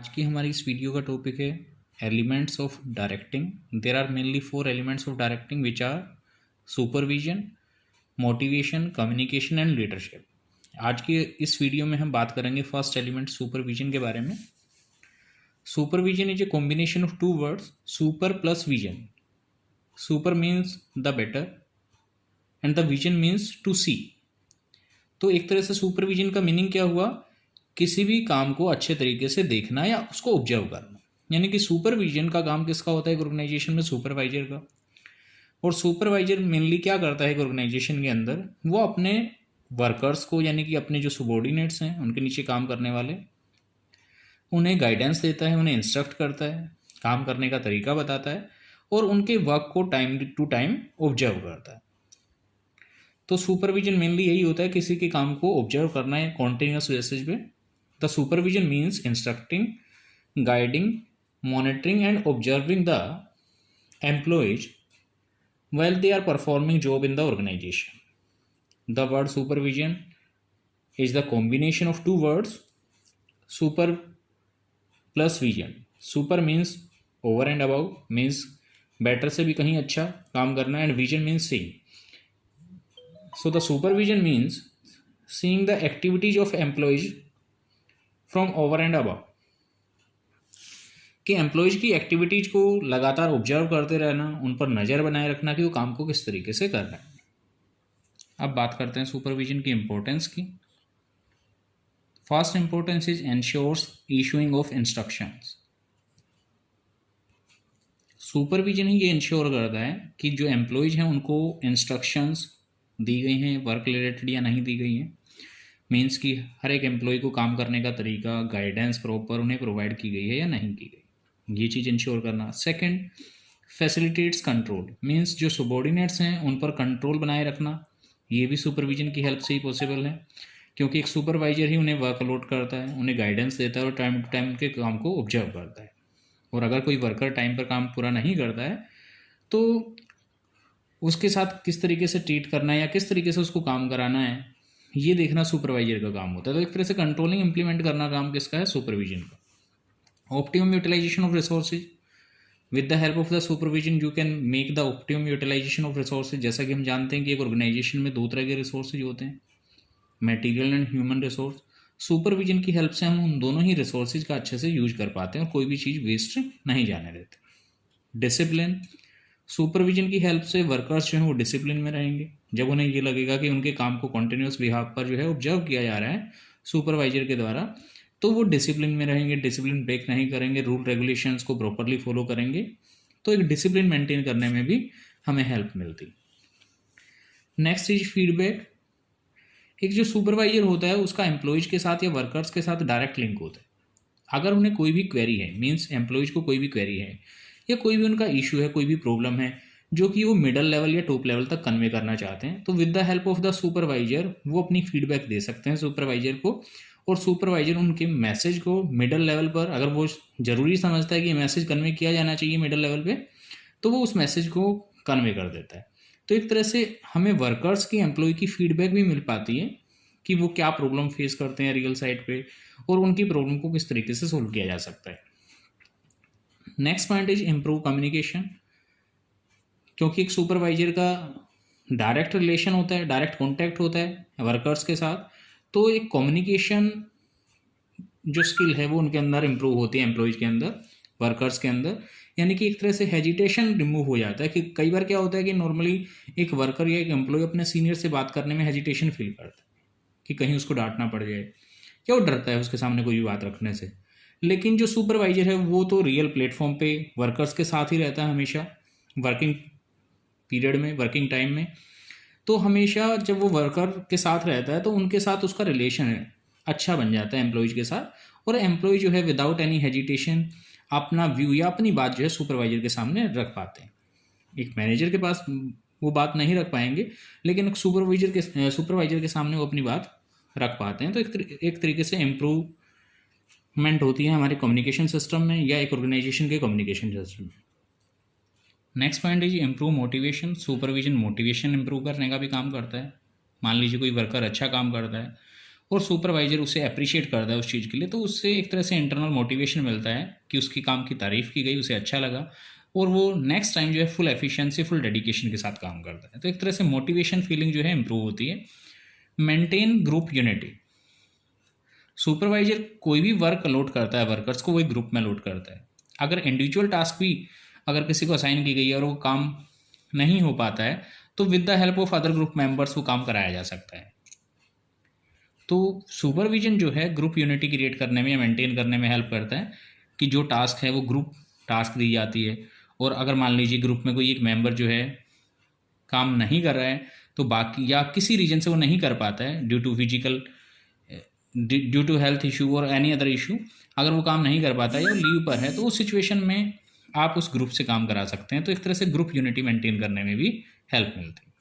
आज की हमारी इस वीडियो का टॉपिक है elements of directing. There are mainly 4 elements of directing which are supervision, motivation, communication and leadership. आज की इस वीडियो में हम बात करेंगे फर्स्ट एलिमेंट सुपरविजन के बारे में। Supervision is a combination of two words, super plus vision. Super means the better and the vision means to see. तो एक तरह से सुपरविजन का मीनिंग क्या हुआ? किसी भी काम को अच्छे तरीके से देखना या उसको ऑब्जर्व करना। यानी कि सुपरविजन का काम किसका होता है? एक ऑर्गेनाइजेशन में सुपरवाइजर का। और सुपरवाइजर मेनली क्या करता है एक ऑर्गेनाइजेशन के अंदर? वो अपने वर्कर्स को, यानी कि अपने जो सबॉर्डिनेट्स हैं, उनके नीचे काम करने वाले, उन्हें गाइडेंस देता है, उन्हें इंस्ट्रक्ट करता है, काम करने का तरीका बताता है और उनके वर्क को टाइम टू टाइम ऑब्जर्व करता है। तो सुपरविजन मेनली यही होता है, किसी के काम को ऑब्जर्व करना है कॉन्टिन्यूस बेसिस पे। The supervision means instructing, guiding, monitoring and observing the employees while they are performing job in the organization. The word supervision is the combination of two words, super plus vision. Super means over and above, means better से भी कहीं अच्छा काम करना, and vision means seeing. So the supervision means seeing the activities of employees from over and above. कि employees की activities को लगातार ऑब्जर्व करते रहना, उन पर नज़र बनाए रखना कि वो काम को किस तरीके से कर रहे हैं। अब बात करते हैं सुपरविजन की इम्पोर्टेंस की। First importance is ensures issuing of instructions. Supervision ही ये इंश्योर करता है कि जो एम्प्लॉयज़ हैं उनको इंस्ट्रक्शंस दी गई हैं वर्क रिलेटेड या नहीं दी गई हैं। मीन्स कि हर एक एम्प्लॉय को काम करने का तरीका, गाइडेंस प्रॉपर उन्हें प्रोवाइड की गई है या नहीं की गई, ये चीज़ इंश्योर करना। Second, facilitates control. मीन्स जो सबॉर्डिनेट्स हैं उन पर कंट्रोल बनाए रखना, ये भी सुपरविजन की हेल्प से ही पॉसिबल है, क्योंकि एक सुपरवाइजर ही उन्हें वर्क अलॉट करता है, उन्हें गाइडेंस देता है और टाइम टू टाइम उनके काम को ऑब्जर्व करता है। और अगर कोई वर्कर टाइम पर काम पूरा नहीं करता है तो उसके साथ किस तरीके से ट्रीट करना है या किस तरीके से उसको काम कराना है, ये देखना सुपरवाइजर का काम होता है। तो एक तरह से कंट्रोलिंग इंप्लीमेंट करना काम किसका है? सुपरविजन का। Optimum utilisation of resources. With the help of the supervision you can make the optimum utilisation of resources. जैसा कि हम जानते हैं कि एक ऑर्गेनाइजेशन में 2 तरह के रिसोर्सेज होते हैं, material and human resource. Supervision की हेल्प से हम उन दोनों ही रिसोर्सेज का अच्छे से यूज कर पाते हैं और कोई भी चीज़ वेस्ट नहीं जाने देते। डिसिप्लिन। सुपरविजन की हेल्प से वर्कर्स जो हैं वो डिसिप्लिन में रहेंगे। जब उन्हें ये लगेगा कि उनके काम को कॉन्टिन्यूस बिहाफ पर जो है ऑब्जर्व किया जा रहा है सुपरवाइजर के द्वारा, तो वो डिसिप्लिन में रहेंगे, डिसिप्लिन ब्रेक नहीं करेंगे, रूल रेगुलेशंस को प्रॉपरली फॉलो करेंगे। तो एक डिसिप्लिन मेंटेन करने में भी हमें हेल्प मिलती। Next is feedback. एक जो सुपरवाइजर होता है उसका एम्प्लॉयज़ के साथ या वर्कर्स के साथ डायरेक्ट लिंक होता है। अगर उन्हें कोई भी क्वेरी है, मीन्स एम्प्लॉयज़ को कोई भी क्वेरी है या कोई भी उनका इशू है, कोई भी प्रॉब्लम है जो कि वो मिडल लेवल या टॉप लेवल तक कन्वे करना चाहते हैं, तो with the help of the supervisor वो अपनी फीडबैक दे सकते हैं सुपरवाइजर को। और सुपरवाइजर उनके मैसेज को मिडल लेवल पर, अगर वो ज़रूरी समझता है कि ये मैसेज कन्वे किया जाना चाहिए मिडल लेवल पे, तो वो उस मैसेज को कन्वे कर देता है। तो एक तरह से हमें वर्कर्स की, एम्प्लॉय की फीडबैक भी मिल पाती है कि वो क्या प्रॉब्लम फेस करते हैं रियल साइड पे और उनकी प्रॉब्लम को किस तरीके से सोल्व किया जा सकता है। Next point is improve communication. क्योंकि एक सुपरवाइजर का डायरेक्ट रिलेशन होता है, डायरेक्ट कॉन्टैक्ट होता है वर्कर्स के साथ, तो एक कम्युनिकेशन जो स्किल है वो उनके अंदर इम्प्रूव होती है, एम्प्लॉयज़ के अंदर, वर्कर्स के अंदर। यानी कि एक तरह से हेजिटेशन रिमूव हो जाता है। कि कई बार क्या होता है कि नॉर्मली एक वर्कर या एक एम्प्लॉय अपने सीनियर से बात करने में हेजिटेशन फील करता है कि कहीं उसको डांटना पड़ जाए या वो डरता है उसके सामने कोई भी बात रखने से। लेकिन जो सुपरवाइजर है वो तो रियल प्लेटफॉर्म पे वर्कर्स के साथ ही रहता है हमेशा, वर्किंग पीरियड में, वर्किंग टाइम में। तो हमेशा जब वो वर्कर के साथ रहता है तो उनके साथ उसका रिलेशन है अच्छा बन जाता है एम्प्लॉयज़ के साथ, और एम्प्लॉय जो है विदाउट एनी हेजिटेशन अपना व्यू या अपनी बात जो है सुपरवाइजर के सामने रख पाते हैं। एक मैनेजर के पास वो बात नहीं रख पाएंगे, लेकिन एक सुपरवाइजर के सामने वो अपनी बात रख पाते हैं। तो एक तरीके से इम्प्रूवमेंट होती है हमारे कम्युनिकेशन सिस्टम में या एक ऑर्गेनाइजेशन के कम्युनिकेशन सिस्टम में। Next point is improve motivation. Supervision motivation improve करने का भी काम करता है। मान लीजिए कोई वर्कर अच्छा काम करता है और सुपरवाइजर उसे अप्रिशिएट करता है उस चीज़ के लिए, तो उससे एक तरह से इंटरनल मोटिवेशन मिलता है कि उसकी काम की तारीफ़ की गई, उसे अच्छा लगा और वो नेक्स्ट टाइम जो है फुल एफिशिएंसी, फुल डेडिकेशन के साथ काम करता है। तो एक तरह से मोटिवेशन फीलिंग जो है इम्प्रूव होती है। Maintain group unity. सुपरवाइजर कोई भी वर्क लोड करता है वर्कर्स को, वो एक ग्रुप में लोड करता है। अगर इंडिविजुअल टास्क भी अगर किसी को असाइन की गई है और वो काम नहीं हो पाता है, तो with the help of other group members वो काम कराया जा सकता है। तो सुपरविजन जो है ग्रुप यूनिटी क्रिएट करने में या मेंटेन करने में हेल्प करता है कि जो टास्क है वो ग्रुप टास्क दी जाती है, और अगर मान लीजिए ग्रुप में कोई एक मेंबर जो है काम नहीं कर रहा है, तो बाकी या किसी रीजन से वो नहीं कर पाता है ड्यू टू हेल्थ इशू और एनी अदर इशू, अगर वो काम नहीं कर पाता है या लीव पर है, तो उस सिचुएशन में आप उस ग्रुप से काम करा सकते हैं। तो एक तरह से ग्रुप यूनिटी मेंटेन करने में भी हेल्प मिलती है।